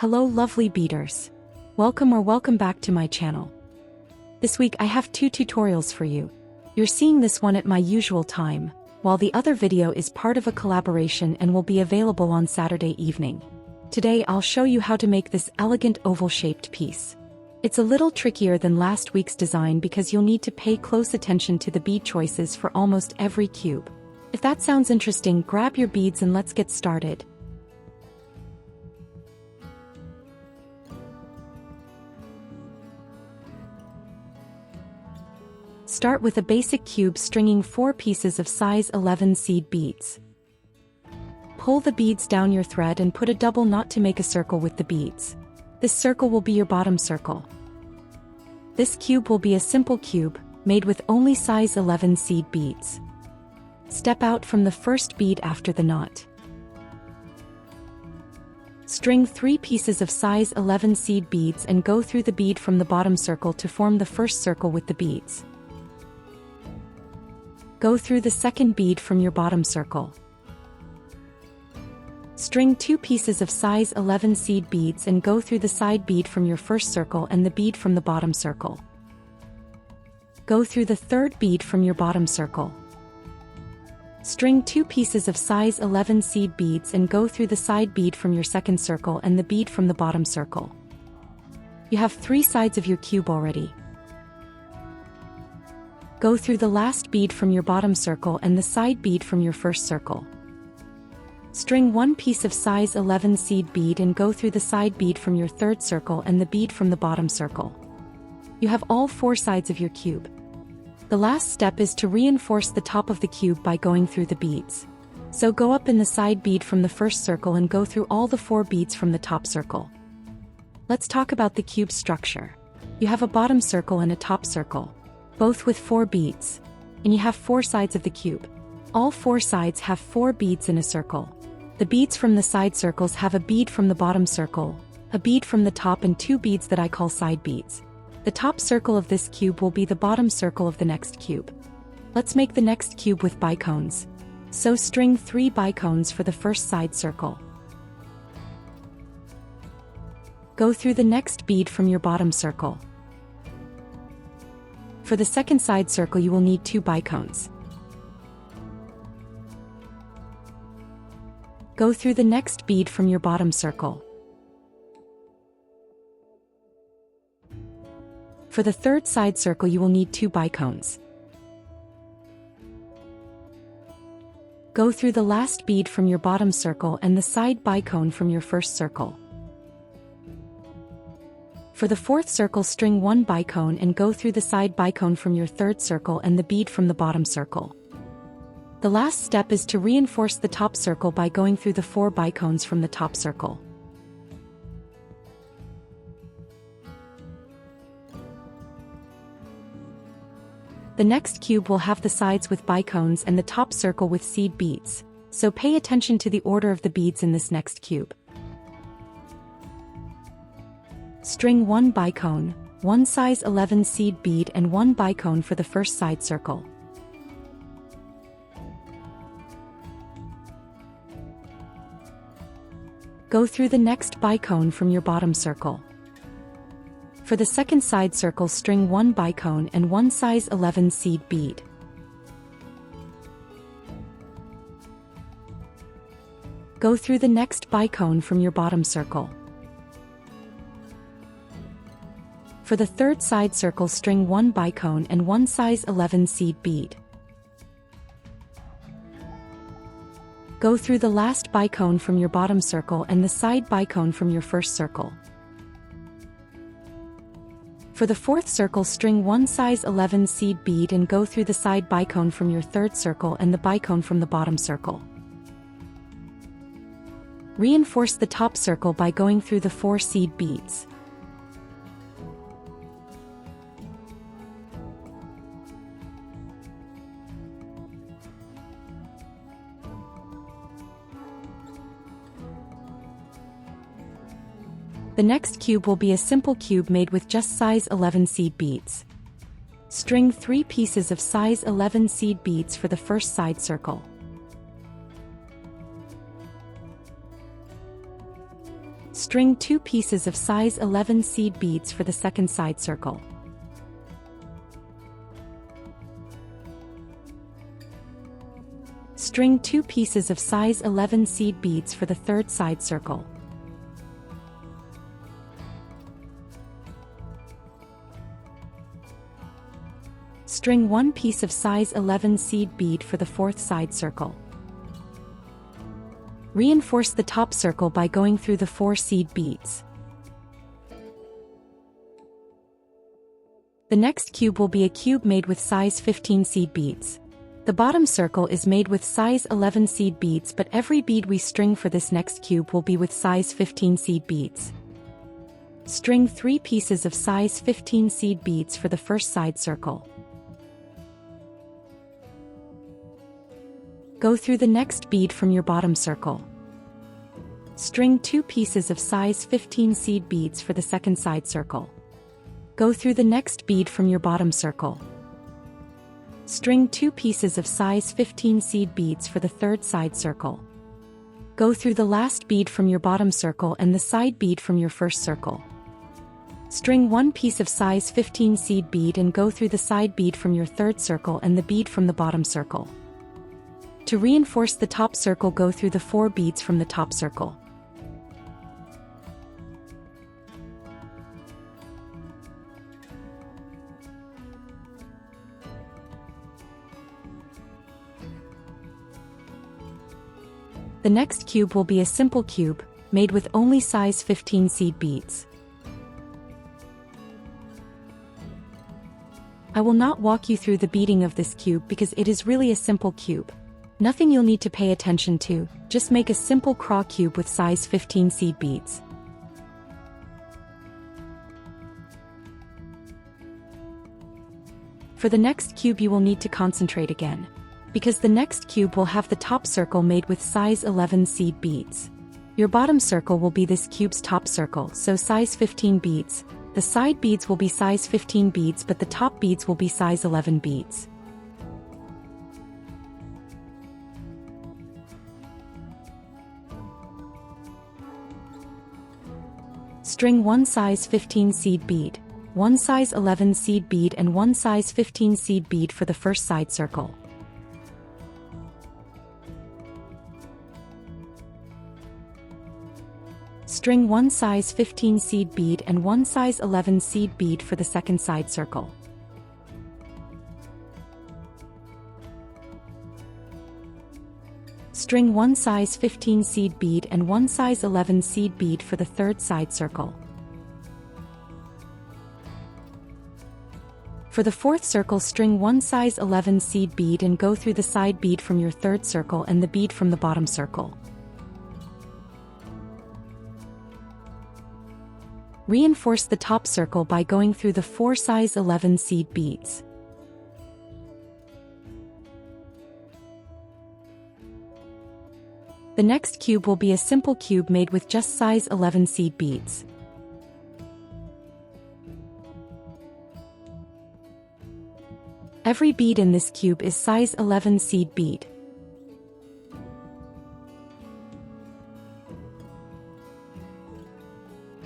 Hello lovely beaders. Welcome back to my channel. This week I have two tutorials for you. You're seeing this one at my usual time, while the other video is part of a collaboration and will be available on Saturday evening. Today I'll show you how to make this elegant oval-shaped piece. It's a little trickier than last week's design because you'll need to pay close attention to the bead choices for almost every cube. If that sounds interesting, grab your beads and let's get started. Start with a basic cube stringing 4 pieces of size 11 seed beads. Pull the beads down your thread and put a double knot to make a circle with the beads. This circle will be your bottom circle. This cube will be a simple cube, made with only size 11 seed beads. Step out from the first bead after the knot. String 3 pieces of size 11 seed beads and go through the bead from the bottom circle to form the first circle with the beads. Go through the second bead from your bottom circle. String 2 pieces of size 11 seed beads and go through the side bead from your first circle and the bead from the bottom circle. Go through the third bead from your bottom circle. String 2 pieces of size 11 seed beads and go through the side bead from your second circle and the bead from the bottom circle. You have 3 sides of your cube already. Go through the last bead from your bottom circle and the side bead from your first circle. String 1 piece of size 11 seed bead and go through the side bead from your third circle and the bead from the bottom circle. You have all 4 sides of your cube. The last step is to reinforce the top of the cube by going through the beads. So go up in the side bead from the first circle and go through all the 4 beads from the top circle. Let's talk about the cube structure. You have a bottom circle and a top circle, both with 4 beads, and you have 4 sides of the cube. All 4 sides have 4 beads in a circle. The beads from the side circles have a bead from the bottom circle, a bead from the top and 2 beads that I call side beads. The top circle of this cube will be the bottom circle of the next cube. Let's make the next cube with bicones. So string 3 bicones for the first side circle. Go through the next bead from your bottom circle. For the second side circle you will need 2 bicones. Go through the next bead from your bottom circle. For the third side circle you will need 2 bicones. Go through the last bead from your bottom circle and the side bicone from your first circle. For the fourth circle string 1 bicone and go through the side bicone from your third circle and the bead from the bottom circle. The last step is to reinforce the top circle by going through the 4 bicones from the top circle. The next cube will have the sides with bicones and the top circle with seed beads, so pay attention to the order of the beads in this next cube. String 1 bicone, 1 size 11 seed bead and 1 bicone for the first side circle. Go through the next bicone from your bottom circle. For the second side circle string 1 bicone and 1 size 11 seed bead. Go through the next bicone from your bottom circle. For the third side circle string 1 bicone and 1 size 11 seed bead. Go through the last bicone from your bottom circle and the side bicone from your first circle. For the fourth circle string 1 size 11 seed bead and go through the side bicone from your third circle and the bicone from the bottom circle. Reinforce the top circle by going through the 4 seed beads. The next cube will be a simple cube made with just size 11 seed beads. String 3 pieces of size 11 seed beads for the first side circle. String 2 pieces of size 11 seed beads for the second side circle. String 2 pieces of size 11 seed beads for the third side circle. String 1 piece of size 11 seed bead for the fourth side circle. Reinforce the top circle by going through the 4 seed beads. The next cube will be a cube made with size 15 seed beads. The bottom circle is made with size 11 seed beads, but every bead we string for this next cube will be with size 15 seed beads. String 3 pieces of size 15 seed beads for the first side circle. Go through the next bead from your bottom circle. String 2 pieces of size 15 seed beads for the second side circle. Go through the next bead from your bottom circle. String 2 pieces of size 15 seed beads for the third side circle. Go through the last bead from your bottom circle and the side bead from your first circle. String 1 piece of size 15 seed bead and go through the side bead from your third circle and the bead from the bottom circle. To reinforce the top circle, go through the 4 beads from the top circle. The next cube will be a simple cube, made with only size 15 seed beads. I will not walk you through the beading of this cube because it is really a simple cube. Nothing you'll need to pay attention to, just make a simple CRAW cube with size 15 seed beads. For the next cube you will need to concentrate again, because the next cube will have the top circle made with size 11 seed beads. Your bottom circle will be this cube's top circle, so size 15 beads. The side beads will be size 15 beads, but the top beads will be size 11 beads. String 1 size 15 seed bead, 1 size 11 seed bead and 1 size 15 seed bead for the first side circle. String 1 size 15 seed bead and 1 size 11 seed bead for the second side circle. String 1 size 15 seed bead and 1 size 11 seed bead for the third side circle. For the fourth circle, string 1 size 11 seed bead and go through the side bead from your third circle and the bead from the bottom circle. Reinforce the top circle by going through the 4 size 11 seed beads. The next cube will be a simple cube made with just size 11 seed beads. Every bead in this cube is size 11 seed bead.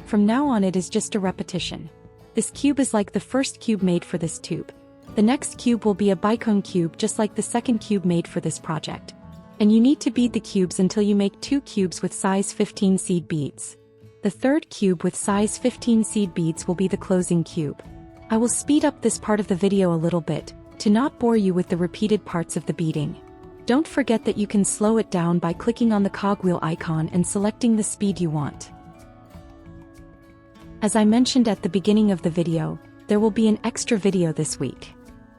From now on it is just a repetition. This cube is like the first cube made for this tube. The next cube will be a bicone cube just like the second cube made for this project. And you need to bead the cubes until you make 2 cubes with size 15 seed beads. The third cube with size 15 seed beads will be the closing cube. I will speed up this part of the video a little bit, to not bore you with the repeated parts of the beading. Don't forget that you can slow it down by clicking on the cogwheel icon and selecting the speed you want. As I mentioned at the beginning of the video, there will be an extra video this week.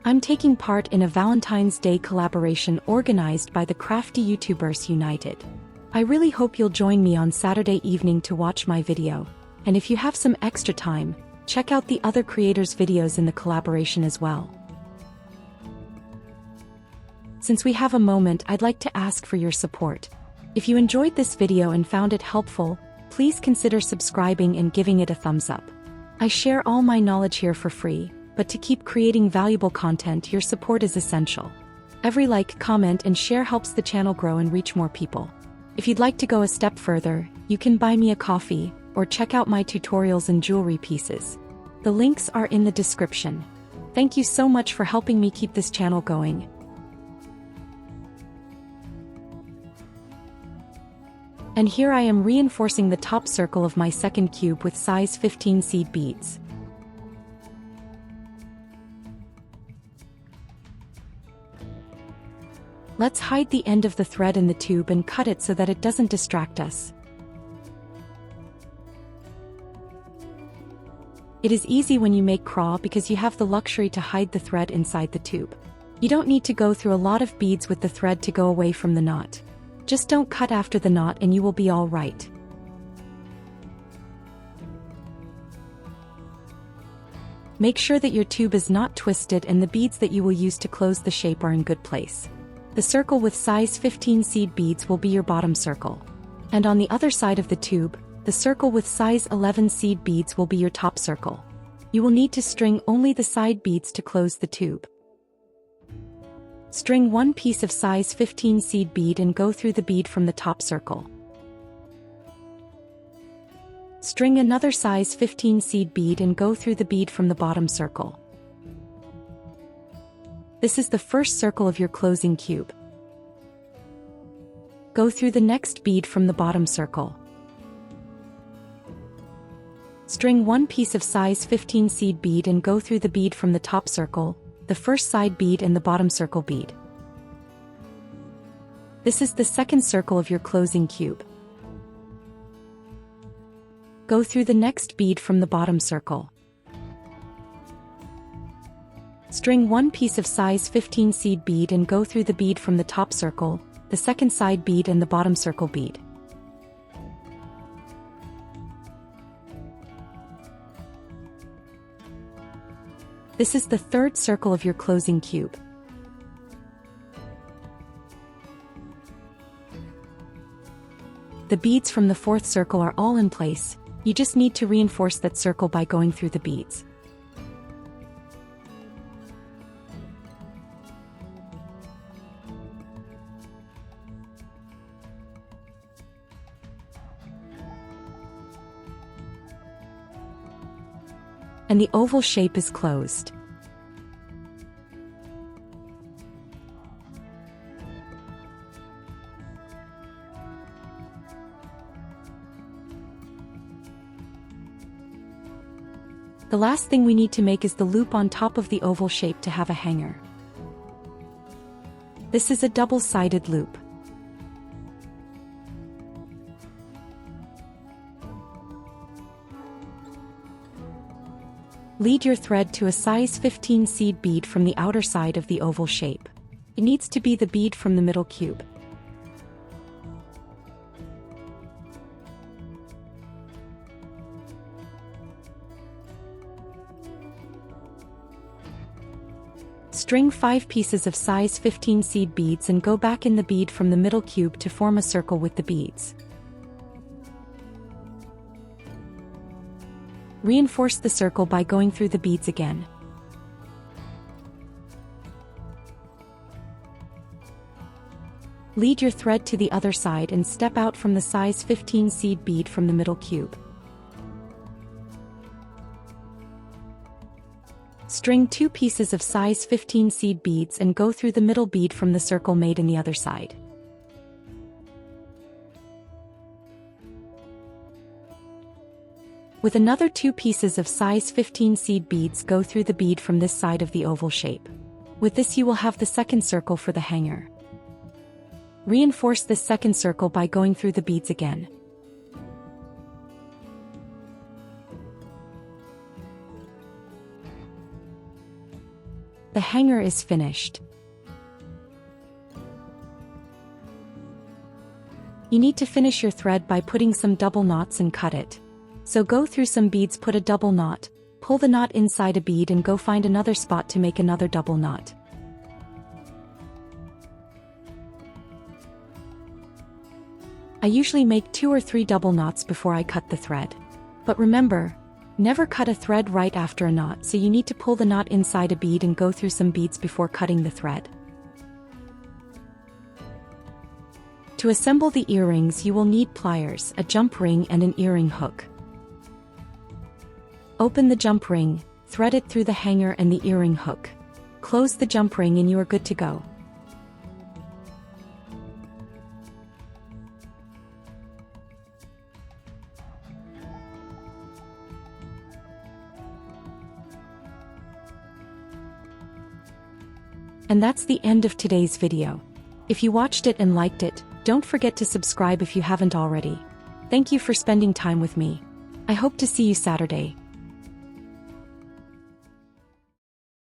I'm taking part in a Valentine's Day collaboration organized by the Crafty YouTubers United. I really hope you'll join me on Saturday evening to watch my video, and if you have some extra time, check out the other creators' videos in the collaboration as well. Since we have a moment, I'd like to ask for your support. If you enjoyed this video and found it helpful, please consider subscribing and giving it a thumbs up. I share all my knowledge here for free, but to keep creating valuable content, your support is essential. Every like, comment, and share helps the channel grow and reach more people. If you'd like to go a step further, you can buy me a coffee, or check out my tutorials and jewelry pieces. The links are in the description. Thank you so much for helping me keep this channel going. And here I am reinforcing the top circle of my second cube with size 15 seed beads. Let's hide the end of the thread in the tube and cut it so that it doesn't distract us. It is easy when you make craw because you have the luxury to hide the thread inside the tube. You don't need to go through a lot of beads with the thread to go away from the knot. Just don't cut after the knot and you will be all right. Make sure that your tube is not twisted and the beads that you will use to close the shape are in good place. The circle with size 15 seed beads will be your bottom circle. And on the other side of the tube, the circle with size 11 seed beads will be your top circle. You will need to string only the side beads to close the tube. String one piece of size 15 seed bead and go through the bead from the top circle. String another size 15 seed bead and go through the bead from the bottom circle. This is the first circle of your closing cube. Go through the next bead from the bottom circle. String one piece of size 15 seed bead and go through the bead from the top circle, the first side bead and the bottom circle bead. This is the second circle of your closing cube. Go through the next bead from the bottom circle. String one piece of size 15 seed bead and go through the bead from the top circle, the second side bead and the bottom circle bead. This is the third circle of your closing cube. The beads from the fourth circle are all in place, you just need to reinforce that circle by going through the beads. And the oval shape is closed. The last thing we need to make is the loop on top of the oval shape to have a hanger. This is a double-sided loop. Lead your thread to a size 15 seed bead from the outer side of the oval shape. It needs to be the bead from the middle cube. String 5 pieces of size 15 seed beads and go back in the bead from the middle cube to form a circle with the beads. Reinforce the circle by going through the beads again. Lead your thread to the other side and step out from the size 15 seed bead from the middle cube. String 2 pieces of size 15 seed beads and go through the middle bead from the circle made in the other side. With another 2 pieces of size 15 seed beads, go through the bead from this side of the oval shape. With this you will have the second circle for the hanger. Reinforce this second circle by going through the beads again. The hanger is finished. You need to finish your thread by putting some double knots and cut it. So go through some beads, put a double knot, pull the knot inside a bead and go find another spot to make another double knot. I usually make 2 or 3 double knots before I cut the thread. But remember, never cut a thread right after a knot, so you need to pull the knot inside a bead and go through some beads before cutting the thread. To assemble the earrings you will need pliers, a jump ring and an earring hook. Open the jump ring, thread it through the hanger and the earring hook. Close the jump ring and you are good to go. And that's the end of today's video. If you watched it and liked it, don't forget to subscribe if you haven't already. Thank you for spending time with me. I hope to see you Saturday.